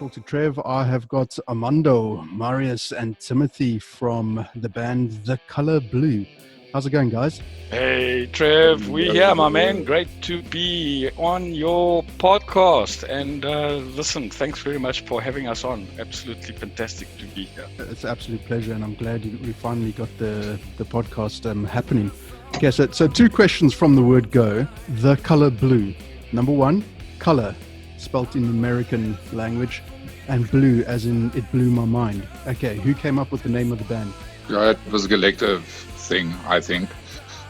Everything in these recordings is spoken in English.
talk to Trev, I have got Armando, Marius, and Timothy from the band The Color Blue. How's it going, guys? Hey, Trev, we here, my man. Great to be on your podcast. And listen, thanks very much for having us on. Absolutely fantastic to be here. It's an absolute pleasure, and I'm glad we finally got the podcast happening. Okay, so two questions from the word go. The Color Blue. Number one, color, spelt in American language, and blue as in it blew my mind. Okay, who came up with the name of the band? Yeah, it was a collective thing, I think.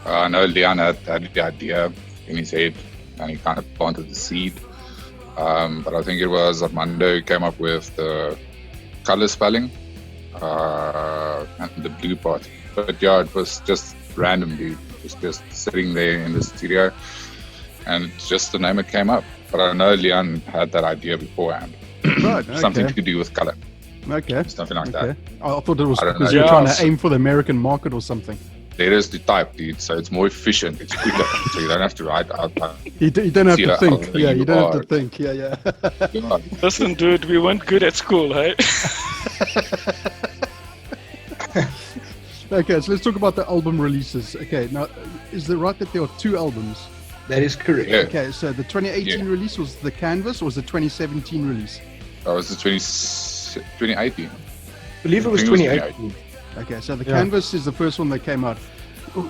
I know Leon had the idea in his head and he kind of planted the seed. But I think it was Armando who came up with the color spelling and the blue part. But yeah, it was just randomly. It was just sitting there in the studio and just the name it came up. But I know Leon had that idea beforehand. Right, okay. Something to do with color. Okay. Something like that. I thought it was because you're trying to aim for the American market or something. Letters to type, dude, so it's more efficient, it's quicker, so you don't have to write out. You don't have to think. Yeah, you don't have to think. Yeah. Listen, dude, we weren't good at school, hey? Okay, so let's talk about the album releases. Okay, now, is it right that there are two albums? That is correct. Yeah. Okay, so the 2018 release was the Canvas, or was the 2017 release? That was the 2018. I believe it was 2018. Okay, so the Canvas is the first one that came out.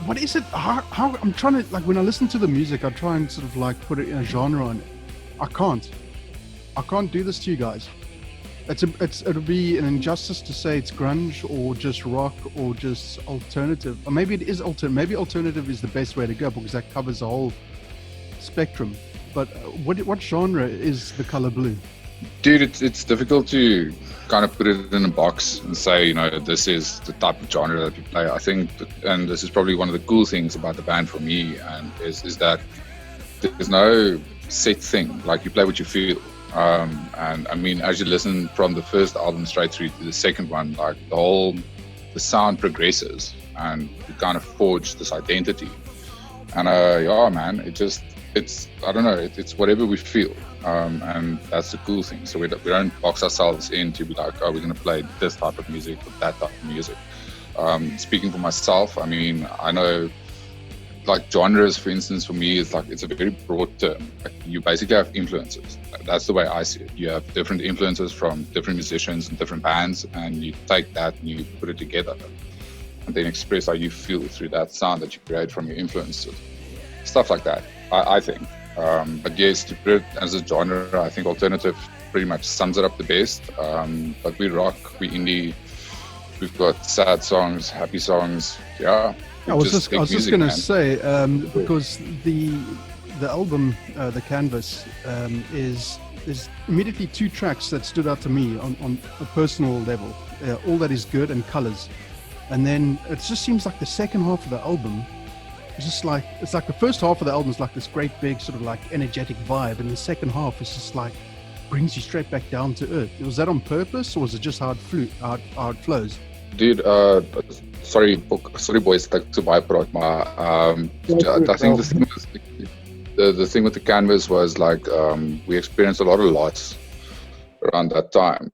What is it? How I'm trying to, like, when I listen to the music, I try and sort of like put it in a genre, and I can't do this to you guys. It'll be an injustice to say it's grunge or just rock or just alternative, or maybe it is alternative. Maybe alternative is the best way to go because that covers the whole spectrum. But what genre is The Color Blue? Dude, it's difficult to kind of put it in a box and say, this is the type of genre that we play. I think, and this is probably one of the cool things about the band for me, and is that there's no set thing. Like, you play what you feel. And I mean, as you listen from the first album straight through to the second one, like the sound progresses and you kind of forge this identity. And man, it's I don't know, it's whatever we feel. And that's the cool thing. So we don't box ourselves in to be like, we're going to play this type of music or that type of music. Speaking for myself, I mean, I know, like, genres, for instance, for me, it's a very broad term. Like, you basically have influences. That's the way I see it. You have different influences from different musicians and different bands, and you take that and you put it together and then express how you feel through that sound that you create from your influences. Stuff like that, I think. But yes, to put it as a genre, I think alternative pretty much sums it up the best. But we rock, we indie, we've got sad songs, happy songs. Yeah. I was just going to say, because the album, The Canvas, is immediately two tracks that stood out to me on a personal level. All That Is Good and Colors. And then it just seems like the second half of the album, it's like the first half of the album is like this great big sort of like energetic vibe, and the second half is just like brings you straight back down to earth. Was that on purpose, or was it just how it flows? Dude, sorry boys, like to byproduct, I think the thing with the Canvas was like we experienced a lot of loss around that time.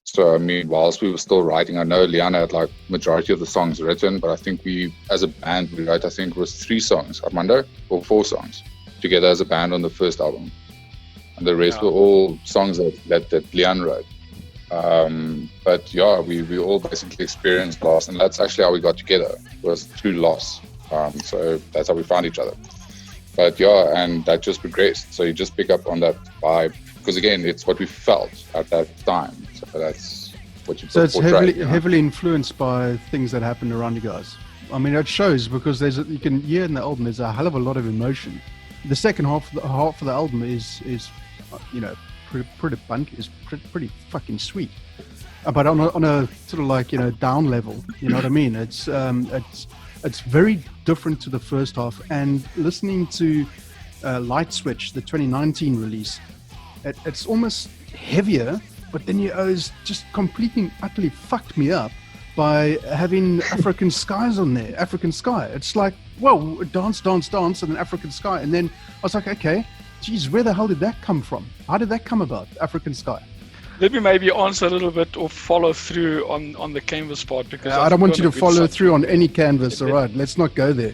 So I mean, whilst we were still writing, I know Liana had like majority of the songs written, but I think we, as a band, we wrote, I think it was 3 songs, Armando, or 4 songs together as a band on the first album, and the rest were all songs that Leon wrote. But yeah, we all basically experienced loss, and that's actually how we got together, was through loss. So that's how we found each other. But yeah, and that just progressed. So you just pick up on that vibe, because again, it's what we felt at that time. So that's what you. So it's heavily influenced by things that happened around you guys. I mean, it shows, because you can hear in the album there's a hell of a lot of emotion. The second half of the album is pretty bluntly, is pretty fucking sweet. But on a sort of like, down level, you know what I mean? It's very different to the first half. And listening to Lightswitch, the 2019 release, it's almost heavier, but then it's just completely, utterly fucked me up by having African skies on there. African Sky. It's like, whoa, dance, and then African Sky. And then I was like, okay, geez, where the hell did that come from? How did that come about, African Sky? let me maybe answer a little bit or follow through on the canvas part, because I don't want you to follow through on any canvas. All right, let's not go there.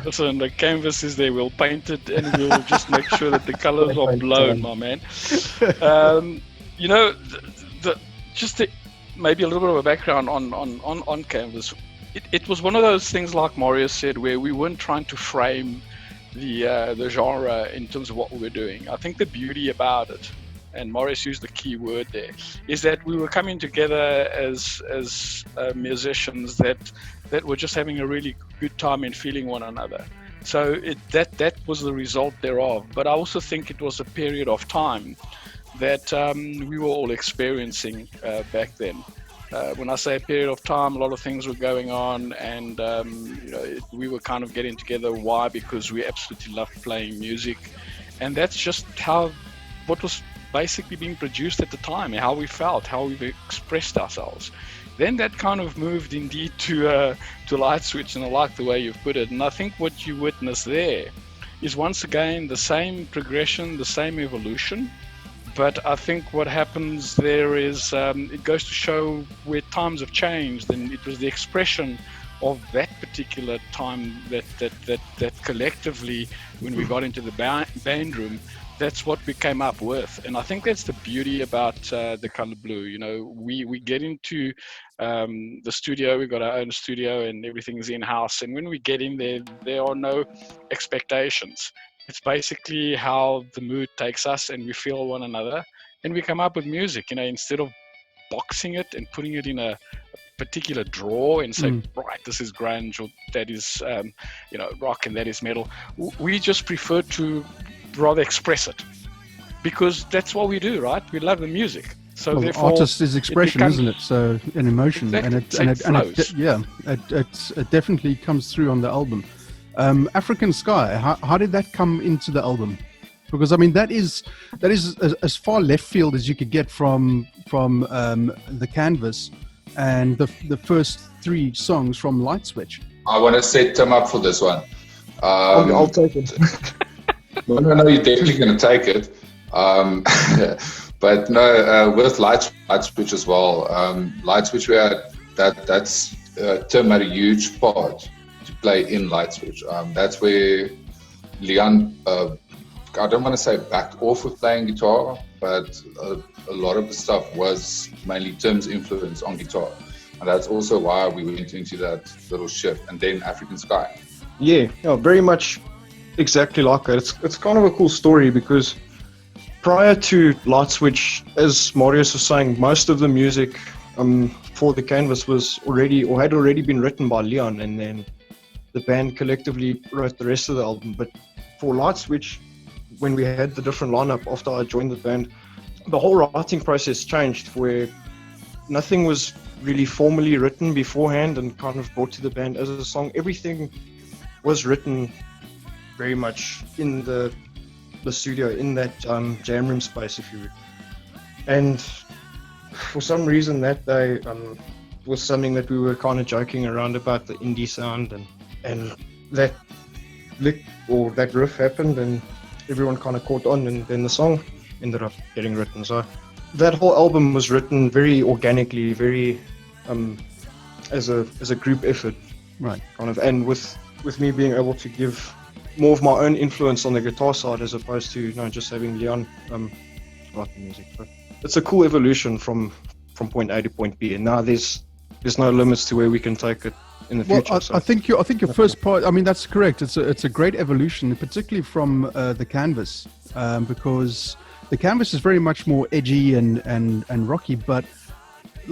Listen, the canvas is there. We'll paint it, and we'll just make sure that the colors are blown, my man. You know, maybe a little bit of a background on canvas. It was one of those things, like Mario said, where we weren't trying to frame the genre in terms of what we were doing. I think the beauty about it, and Maurice used the key word there, is that we were coming together as musicians that were just having a really good time and feeling one another. So that was the result thereof. But I also think it was a period of time that we were all experiencing back then. When I say a period of time, a lot of things were going on, and we were kind of getting together. Why? Because we absolutely loved playing music, and that's just what was basically being produced at the time, and how we felt, how we expressed ourselves. Then that kind of moved indeed to Lightswitch, and I like the way you've put it. And I think what you witness there is once again the same progression, the same evolution. But I think what happens there is it goes to show where times have changed, and it was the expression of that particular time that collectively, when we got into the band room, that's what we came up with. And I think that's the beauty about the color blue. You know, we get into the studio, we've got our own studio and everything's in-house, and when we get in there are no expectations. It's basically how the mood takes us, and we feel one another, and we come up with music. You know, instead of boxing it and putting it in a particular drawer and say, right, this is grunge, or that is rock, and that is metal. We just prefer to rather express it, because that's what we do, right? We love the music. So therefore, artist is expression, isn't it? So an emotion, exactly. It definitely comes through on the album. African Sky, how did that come into the album? Because I mean that is as far left field as you could get from the canvas, and the first 3 songs from Lightswitch. I want to set Tim up for this one. I'll take it. No, you're definitely going to take it. But no, with Lightswitch as well. Lightswitch, that's Tim had a huge part to play in Lightswitch. That's where Leon, I don't want to say backed off with playing guitar, but a lot of the stuff was mainly Tim's influence on guitar. And that's also why we went into that little shift. And then African Sky. Yeah, very much exactly like that. It's kind of a cool story, because prior to Lightswitch, as Marius was saying, most of the music for the canvas was had already been written by Leon, and then the band collectively wrote the rest of the album. But for Lightswitch, when we had the different lineup after I joined the band, the whole writing process changed, where nothing was really formally written beforehand and kind of brought to the band as a song. Everything was written very much in the studio, in that jam room space, if you would. And for some reason that day was something that we were kind of joking around about, the indie sound, and that lick or that riff happened, and everyone kind of caught on, and then the song ended up getting written. So that whole album was written very organically, very as a group effort, right? Kind of, and with me being able to give more of my own influence on the guitar side, as opposed to just having Leon write the music. But it's a cool evolution from point A to point B, and now there's no limits to where we can take it in the future. I think your first part, I mean, that's correct. It's a great evolution, particularly from the canvas, because the canvas is very much more edgy and rocky. But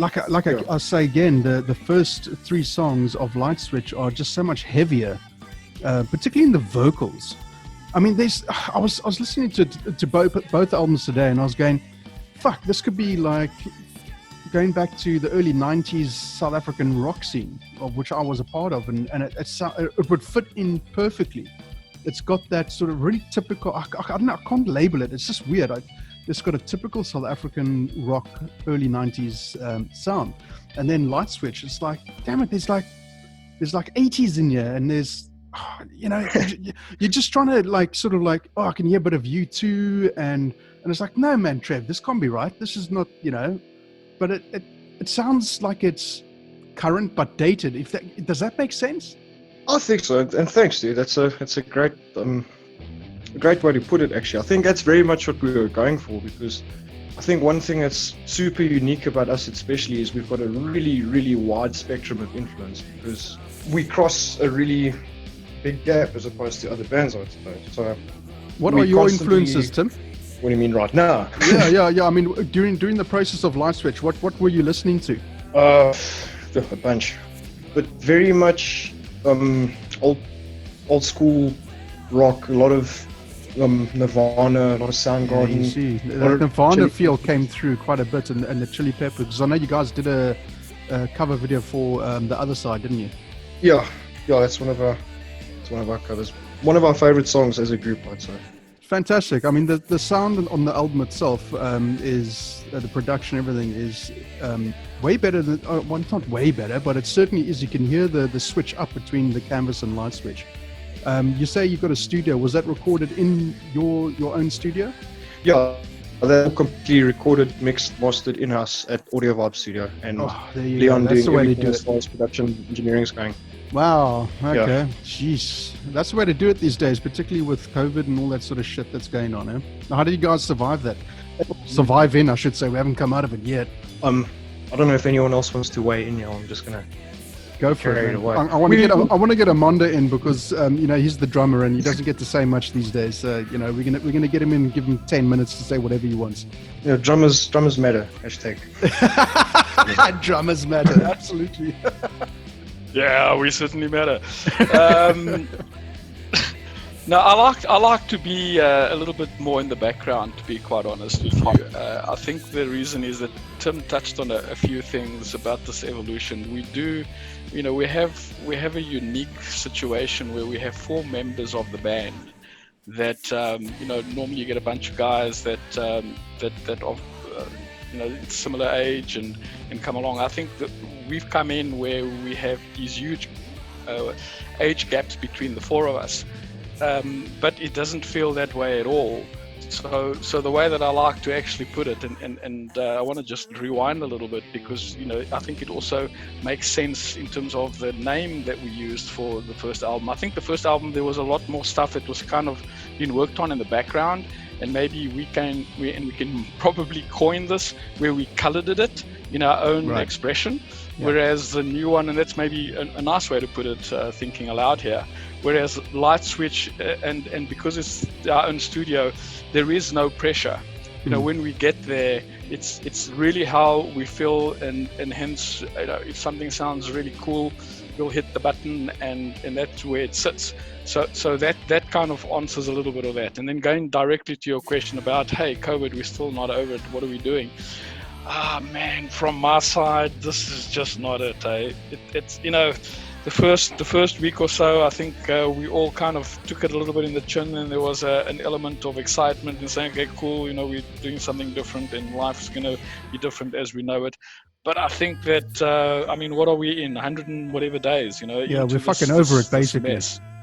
I say again, the first 3 songs of Lightswitch are just so much heavier, particularly in the vocals. I mean, I was listening to both albums today, and I was going, fuck, this could be like going back to the early 90s South African rock scene, of which I was a part of, and it would fit in perfectly. It's got that sort of really typical, I don't know, I can't label it, it's just weird. It's got a typical South African rock early 90s sound. And then Lightswitch, it's like, damn it, there's like 80s in here, and there's, you're just trying to I can hear a bit of U2 and And it's like, no, man, Trev, this can't be right. This is not, but it sounds like it's current but dated. Does that make sense? I think so, and thanks, dude. That's a great way to put it. Actually, I think that's very much what we were going for, because I think one thing that's super unique about us, especially, is we've got a really, really wide spectrum of influence, because we cross a really big gap as opposed to other bands, I suppose. So, what are your influences, Tim? What do you mean right now? Yeah. I mean, during the process of Lightswitch, what were you listening to? A bunch, but very much old school rock. A lot of Nirvana, a lot of Soundgarden. You see, that Nirvana feel came through quite a bit, and the Chili Peppers. Because I know you guys did a cover video for The Other Side, didn't you? Yeah, that's one of our covers. One of our favorite songs as a group, I'd say. Fantastic. I mean, the sound on the album itself is the production, everything is way better than. Well, it's not way better, but it certainly is. You can hear the switch up between the Canvas and Lightswitch. You say you got a studio. Was that recorded in your own studio? Yeah, they're completely recorded, mixed, mastered in-house at Audio Vibe Studio, and Leon doing everything as far as production engineering is going. Wow. Okay. Yeah. Jeez, that's the way to do it these days, particularly with COVID and all that sort of shit that's going on. Now, how did you guys survive that? Survive in, I should say. We haven't come out of it yet. I don't know if anyone else wants to weigh in here. I'm just gonna go for it. I want to get Amanda in because he's the drummer and he doesn't get to say much these days. So we're gonna get him in and give him 10 minutes to say whatever he wants. Yeah, drummers matter. Hashtag. Drummers matter. Absolutely. Yeah, we certainly matter. No, I like to be a little bit more in the background, to be quite honest with you. I think the reason is that Tim touched on a few things about this evolution. We do, we have a unique situation where we have 4 members of the band that normally you get a bunch of guys that of similar age and come along. I think that we've come in where we have these huge age gaps between the 4 of us, but it doesn't feel that way at all. So the way that I like to actually put it, and I want to just rewind a little bit because I think it also makes sense in terms of the name that we used for the first album. I think the first album there was a lot more stuff that was kind of being worked on in the background, and maybe we can probably coin this where we colored it in our own expression. Yeah. Whereas the new one, and that's maybe a nice way to put it, thinking aloud here, whereas Lightswitch, and because it's our own studio, there is no pressure. When we get there, it's really how we feel, and hence, if something sounds really cool, we'll hit the button, and that's where it sits. So that kind of answers a little bit of that. And then going directly to your question about, hey, COVID, we're still not over it, what are we doing? Man, from my side, this is just not it. It's the first week or so, I think we all kind of took it a little bit in the chin, and there was an element of excitement and saying, okay, cool, we're doing something different, and life's going to be different as we know it. But I think that, what are we in? 100 and whatever days, Yeah, we're fucking over it, basically.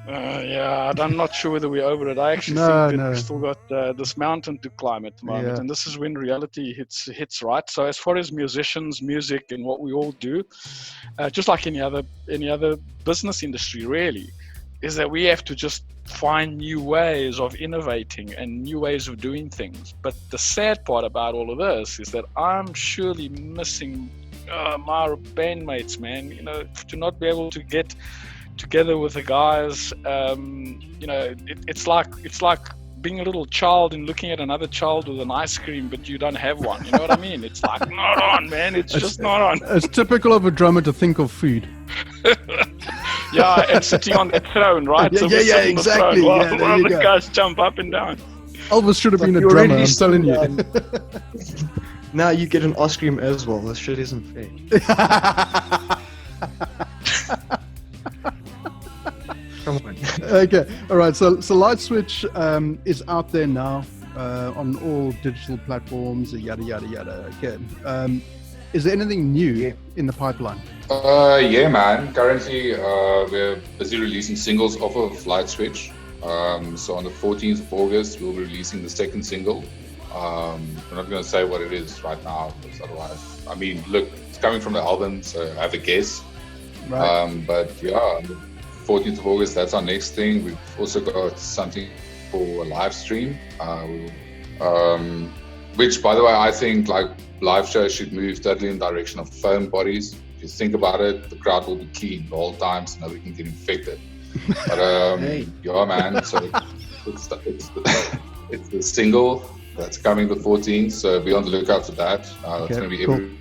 Yeah, I'm not sure whether we're over it. I actually think that we've still got this mountain to climb at the moment, and this is when reality hits right. So as far as musicians, music, and what we all do, just like any other business industry, really, is that we have to just find new ways of innovating and new ways of doing things. But the sad part about all of this is that I'm surely missing my bandmates, man. To not be able to get together with the guys, it's like being a little child and looking at another child with an ice cream, but you don't have one. You know what I mean? It's like, not on, man. It's just not on. It's typical of a drummer to think of food. Yeah, and sitting on that throne, right? Yeah, exactly. While the guys jump up and down. Elvis should have been a drummer, I'm telling you. Now you get an ice cream as well. This shit isn't fair. Okay, all right. So Lightswitch is out there now on all digital platforms. Yada yada yada. Okay. Is there anything new in the pipeline? Yeah, man. Currently, we're busy releasing singles off of Lightswitch. So on the 14th of August, we'll be releasing the second single. I'm not going to say what it is right now, because otherwise, I mean, look, it's coming from the album, so I have a guess. Right. But yeah, 14th of August, that's our next thing. We've also got something for a live stream, which, by the way, I think like live shows should move totally in the direction of foam bodies. If you think about it, the crowd will be clean the whole time, so nobody can get infected. But yeah, man. So it's the single that's coming the 14th. So be on the lookout for that. It's going to be every.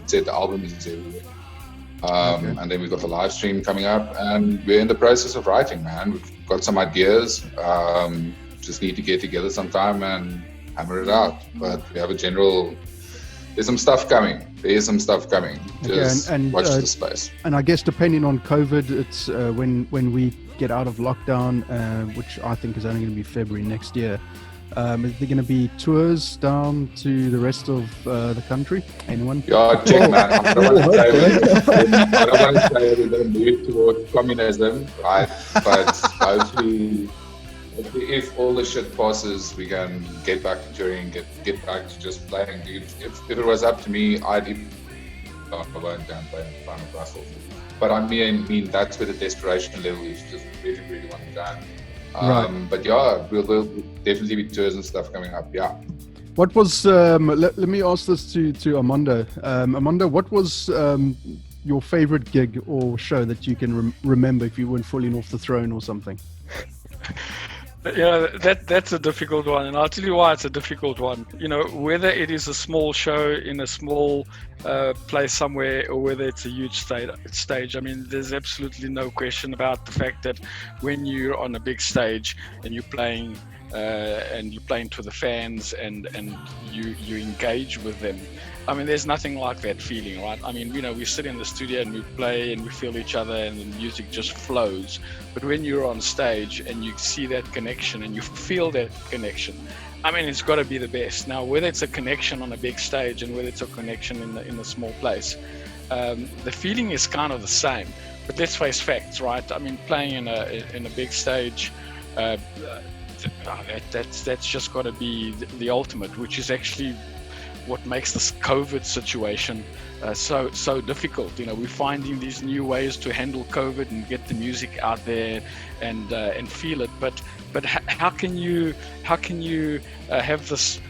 Said the album is everywhere. And then we've got the live stream coming up, and we're in the process of writing, man. We've got some ideas. Just need to get together sometime and hammer it out. But we have a general. There's some stuff coming. Just watch the space. And I guess depending on COVID, it's when we get out of lockdown, which I think is only going to be February next year. Is there going to be tours down to the rest of the country? Anyone? Yeah, check, man. I don't want to say we're going to move towards communism, right? But hopefully, if all the shit passes, we can get back to touring, get back to just playing. Dude, if it was up to me, I'd even alone down playing in front of Brussels. But I mean, that's where the desperation level is. Just really, really want to go. Right. But yeah, we'll definitely be tours and stuff coming up. Yeah. What was? Let me ask this to Armando. Armando, what was your favorite gig or show that you can remember if you weren't falling off the throne or something? Yeah, that's a difficult one, and I'll tell you why it's a difficult one. You know, whether it is a small show in a small place somewhere, or whether it's a huge stage. I mean, there's absolutely no question about the fact that when you're on a big stage and you're playing to the fans and you engage with them. I mean, there's nothing like that feeling, right? I mean, you know, we sit in the studio and we play and we feel each other and the music just flows. But when you're on stage and you see that connection and you feel that connection, I mean, it's got to be the best. Now, whether it's a connection on a big stage and whether it's a connection in a small place, the feeling is kind of the same. But let's face facts, right? I mean, playing in a big stage, that's just got to be the ultimate, which is actually what makes this COVID situation so difficult. You know, we're finding these new ways to handle COVID and get the music out there and feel it. But how can you have this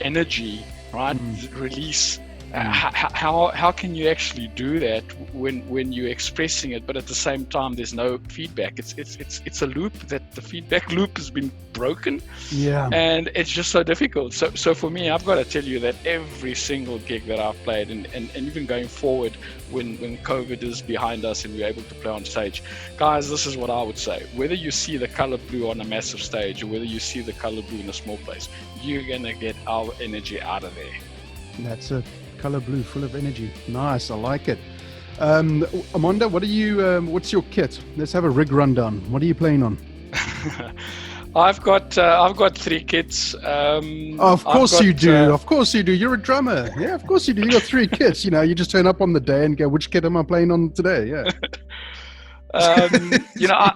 energy, right? Release. How can you actually do that when you're expressing it, but at the same time there's no feedback? It's a loop that the feedback loop has been broken. Yeah. And it's just so difficult. So for me, I've got to tell you that every single gig that I've played, and even going forward when COVID is behind us and we're able to play on stage, guys, this is what I would say. Whether you see the color blue on a massive stage or whether you see the color blue in a small place, you're gonna get our energy out of there. That's it. Color blue, full of energy. Nice, I like it. Amanda, what are you? What's your kit? Let's have a rig rundown. What are you playing on? I've got 3 kits. Of course you do. Of course you do. You're a drummer. Yeah, of course you do. You got 3 kits. You know, you just turn up on the day and go, which kit am I playing on today? Yeah. You know, I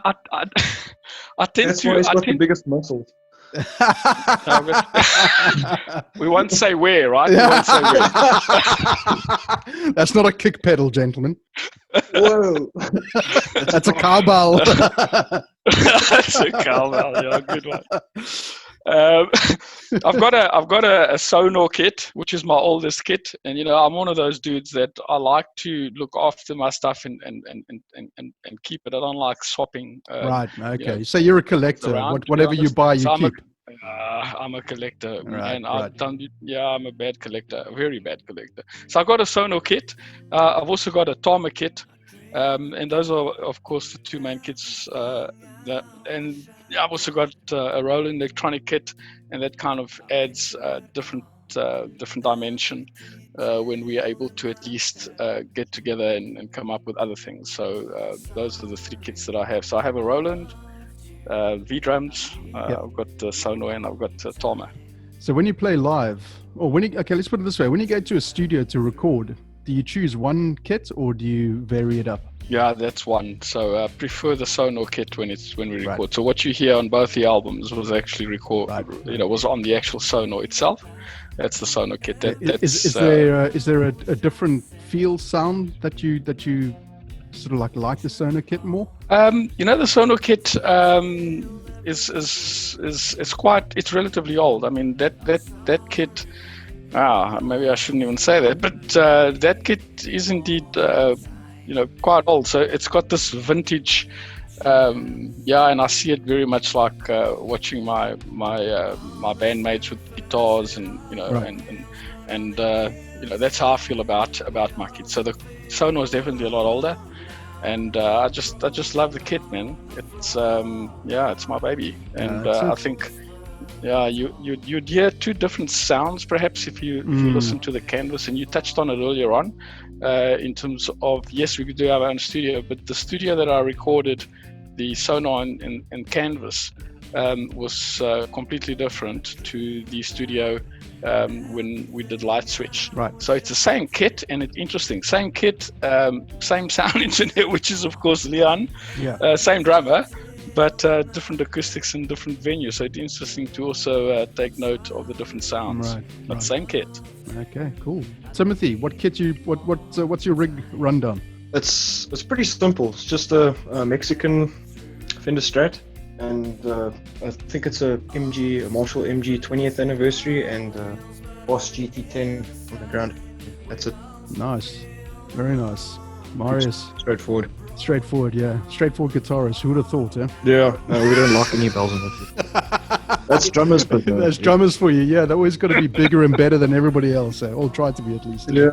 tend That's to. why he's I got the tend, biggest muscles. we won't say where, right? Yeah. We won't say where. That's not a kick pedal, gentlemen. Whoa. That's a cowbell. That's a cowbell. Yeah, good one. I've got a Sonar kit, which is my oldest kit, and you know, I'm one of those dudes that I like to look after my stuff and keep it. I don't like swapping. Right. Okay. You know, So you're a collector. Whatever you buy, you keep. I'm a collector, Right, and right. I'm a bad collector, a very bad collector. So I got a Sonar kit. I've also got a Tama kit, and those are, of course, the 2 main kits. I've also got a Roland electronic kit, and that kind of adds different dimension when we are able to at least get together and come up with other things. So those are the 3 kits that I have. So I have a Roland, V drums, I've got Sonar, and I've got Tama. So when you play live, or okay, let's put it this way: when you go to a studio to record, do you choose one kit or do you vary it up? Yeah, that's one. So I prefer the Sonar kit when we record. Right. So what you hear on both the albums was actually Right. was on the actual Sonar itself. That's the Sonar kit. Is there a different feel sound that you sort of like the Sonar kit more? The Sonar kit is quite. It's relatively old. I mean that kit. Maybe I shouldn't even say that, but that kit is indeed quite old. So it's got this vintage. And I see it very much like watching my bandmates with guitars, and Right. and that's how I feel about my kit. So the Sonar is definitely a lot older, and I just love the kit, man. It's it's my baby, and I think you'd hear two different sounds perhaps if you listen to the canvas, and you touched on it earlier on in terms of, yes, we do have our own studio, but the studio that I recorded the Sonar and canvas was completely different to the studio when we did Lightswitch. Right. So it's the same kit, and it's interesting. Same kit, same sound engineer, which is of course Leon. Yeah. Same drummer, but different acoustics in different venues. So it's interesting to also take note of the different sounds. But same kit. Okay, cool. Timothy, what kit what's your rig rundown? It's pretty simple. It's just a Mexican Fender Strat, and I think it's a Marshall MG 20th anniversary, and Boss GT10 on the ground. That's it. Nice, very nice. Marius, Straightforward. Yeah. Straightforward guitarist. Who would have thought, eh? Yeah, no, we don't like any bells in it. That's drummers, but That's drummers for you. Yeah, they always got to be bigger and better than everybody else. Eh? Or try to be, at least. Yeah.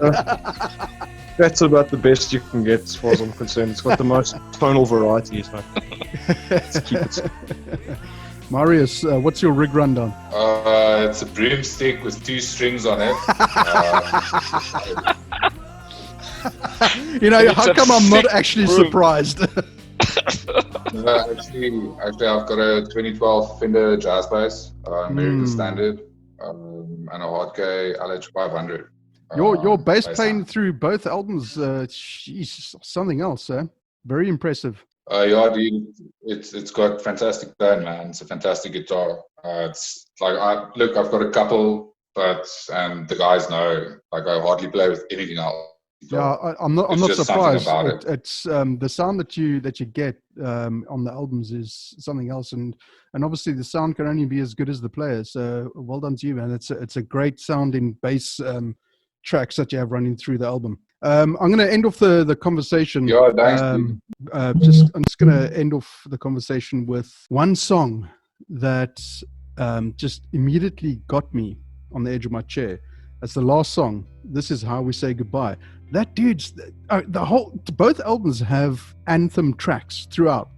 That's about the best you can get as far as I'm concerned. It's got the most tonal variety. So let's keep it. Marius, what's your rig rundown? It's a broomstick with 2 strings on it. How come I'm not actually surprised? Actually, I've got a 2012 Fender Jazz Bass, American Standard, and a Hardkey LH500. Your bass playing through both albums, something else, eh? Very impressive. Dude, it's got fantastic tone, man. It's a fantastic guitar. It's like I've got a couple, and the guys know, like, I hardly play with anything else. Yeah, I'm not surprised. It's the sound that you get on the albums is something else, and obviously the sound can only be as good as the player. So well done to you, man. It's a great sounding bass tracks that you have running through the album. I'm going to end off the conversation. Yeah, thanks. I'm just going to end off the conversation with one song that just immediately got me on the edge of my chair. That's the last song. This Is How We Say Goodbye. That dude's both albums have anthem tracks throughout,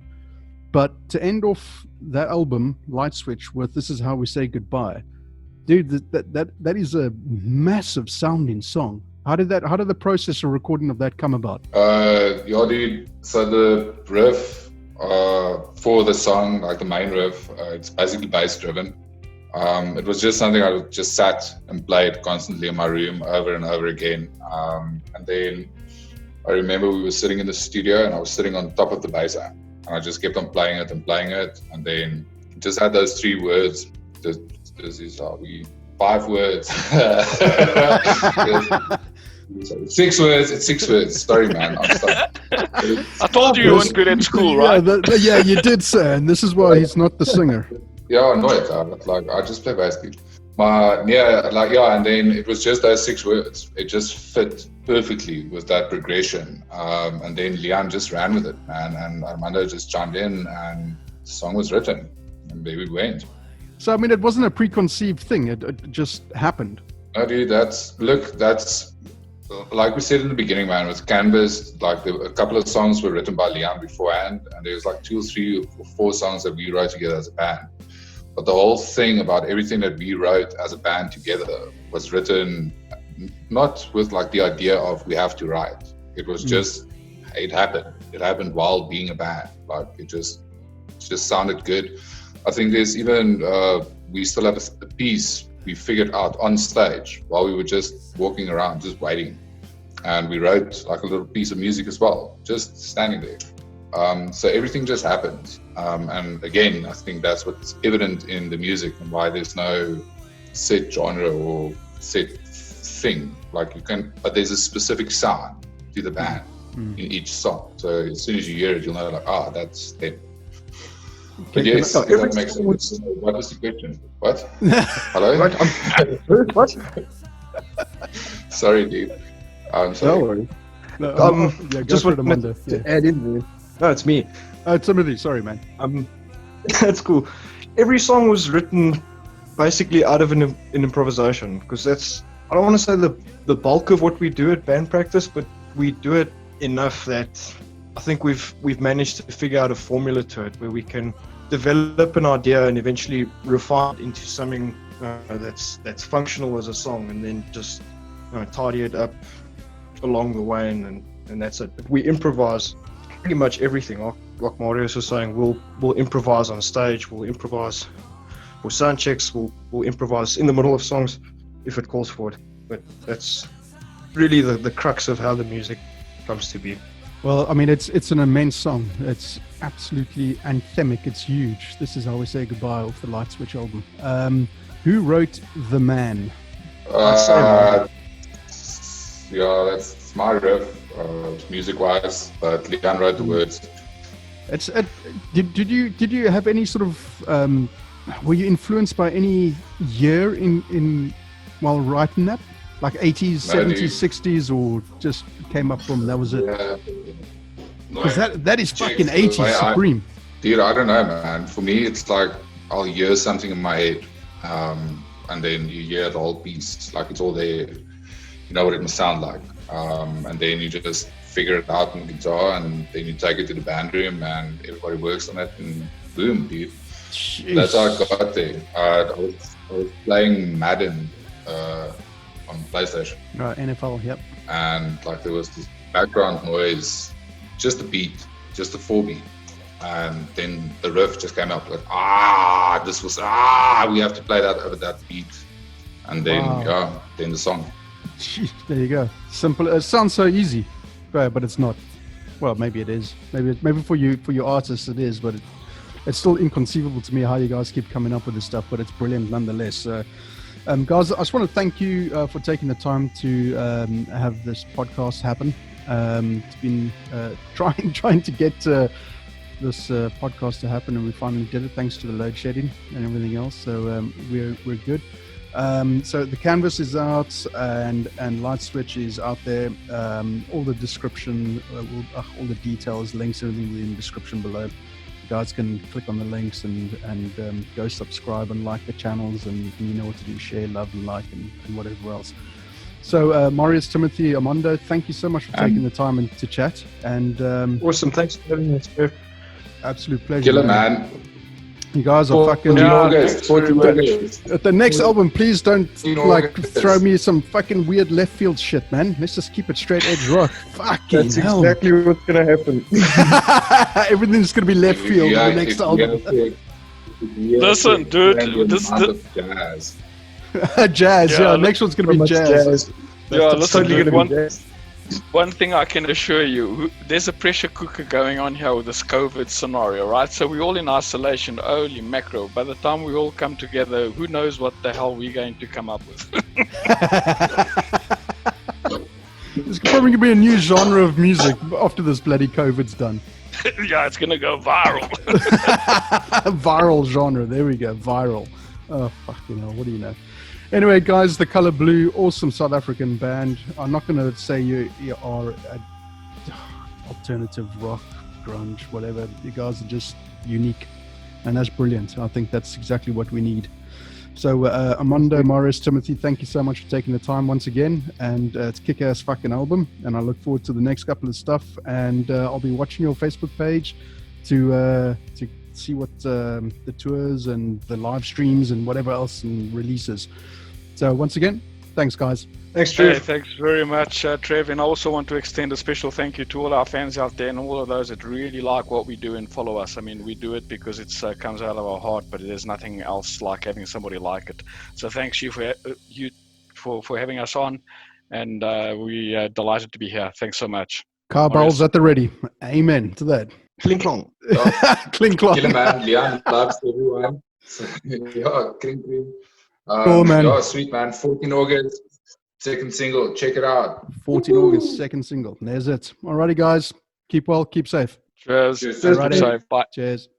but to end off that album, Lightswitch, with This Is How We Say Goodbye, dude, that is a massive sounding song. How did the process of recording of that come about? Dude. So the riff for the song, like the main riff, it's basically bass driven. It was just something I just sat and played constantly in my room over and over again. And then I remember we were sitting in the studio, and I was sitting on top of the bass amp, and I just kept on playing it, and then just had those 3 words. This is how we 5 words. 6 words. It's 6 words. Sorry, man. I'm sorry. I told you weren't good at school, right? Yeah, you did, sir. And this is why he's not the singer. Yeah, I know it. I just play basketball. And then it was just those 6 words. It just fit perfectly with that progression. And then Leon just ran with it, man. And Armando just chimed in, and the song was written. And there we went. So, I mean, it wasn't a preconceived thing. It just happened. No, dude, that's like we said in the beginning, man, with Canvas, like a couple of songs were written by Leon beforehand, and there was like 2 or 3 or 4 songs that we wrote together as a band. But the whole thing about everything that we wrote as a band together was written not with like the idea of we have to write. It was just, it happened. It happened while being a band. Like it just sounded good. I think there's even, we still have a piece we figured out on stage while we were just walking around, just waiting and we wrote like a little piece of music as well, just standing there. So everything just happened. And again, I think that's what's evident in the music and why there's no set genre or set thing. Like you can, but there's a specific sound to the band in each song. So as soon as you hear it, you'll know like, that's them. But yes, that makes sense. What was the question? What? Hello? What? Sorry, dude. I'm sorry. No worries. No, yeah, just wanted to add in there. No, it's me. Timothy, sorry, man. That's cool. Every song was written basically out of an improvisation, because that's, I don't want to say the bulk of what we do at band practice, but we do it enough that I think we've managed to figure out a formula to it where we can develop an idea and eventually refine it into something that's functional as a song, and then just tidy it up along the way, and that's it. We improvise pretty much everything. Like Marius was saying, we'll improvise on stage, we'll improvise for sound checks, we'll improvise in the middle of songs if it calls for it. But that's really the crux of how the music comes to be. Well, I mean, it's an immense song. It's absolutely anthemic. It's huge. This is how we say goodbye off the Lightswitch album. Who wrote The Man? Yeah, that's my riff, music-wise, but Leon wrote the words. It's did you have any sort of were you influenced by any year in while writing that, like 80s, No, 70s, dude. 60s, or just came up from that was it? Yeah. Because that is Check fucking the 80s way supreme. Dude, I don't know, man. For me, it's like I'll hear something in my head, and then you hear the whole piece, like it's all there. You know what it must sound like, and then you just figure it out on guitar, and then you take it to the band room, and everybody works on it, and boom, dude. Jeez. That's how I got there. I was playing Madden on PlayStation, Right, NFL, yep. and like there was this background noise, just a beat, just a 4-beat, and then the riff just came up like we have to play that over that beat, and then Wow. then the song. Jeez, there you go. Simple. It sounds so easy, but it's not. Well, maybe it is. Maybe for your artists it is, but it's still inconceivable to me how you guys keep coming up with this stuff. But it's brilliant nonetheless. Guys, I just want to thank you for taking the time to have this podcast happen. It's been trying to get this podcast to happen, and we finally did it thanks to the load shedding and everything else. So we're good. So the canvas is out, and Lightswitch is out there. All the description, all the details, links, everything will be in the description below. You guys can click on the links and go subscribe and like the channels, and you know what to do: share, love, and like, and whatever else. So Marius, Timothy, Armando, thank you so much for taking the time and to chat. And Awesome, thanks for having us, Trev. absolute pleasure. Killer, man. You guys are fucking. 14 August. 14 August. At the next album, please don't like August. throw me some fucking weird left field shit, man. Let's just keep it straight edge rock. Fucking That's hell. exactly what's gonna happen. Everything's gonna be left field Yeah, for the next album. Listen, dude, this- jazz. Jazz, Yeah, next one's gonna be Much jazz. Yeah, That's listen, totally dude, gonna be jazz. one thing I can assure you, there's a pressure cooker going on here with this COVID scenario, right? So we're all in isolation, holy macro. By the time we all come together, who knows what the hell we're going to come up with. There's probably gonna be a new genre of music after this bloody COVID's done. Yeah, it's going to go viral. Viral genre, there we go, viral. Oh, fucking hell, what do you know? Anyway, guys, The Color Blue, awesome South African band. I'm not going to say you are alternative rock, grunge, whatever. You guys are just unique, and that's brilliant. I think that's exactly what we need. So, Armando, Marius, Timothy, thank you so much for taking the time once again, and it's a kick-ass fucking album, and I look forward to the next couple of stuff, and I'll be watching your Facebook page to see what the tours and the live streams and whatever else and releases. So once again, thanks guys. Thanks, Hey, Trev. thanks very much, Trev. And I also want to extend a special thank you to all our fans out there and all of those that really like what we do and follow us. I mean, we do it because it comes out of our heart, but there's nothing else like having somebody like it. So thanks you for having us on. And we delighted to be here. Thanks so much. Cowbells at the ready. Amen to that. Clink clong. Clink clonk. Killer man, Leon loves everyone. So, yeah, clink clink. Cool, man. Yeah, sweet man. 14 August, second single. Check it out. 14 August, second single. There's it. Alrighty, guys. Keep well, keep safe. Cheers. Cheers. Keep safe. Bye. Cheers.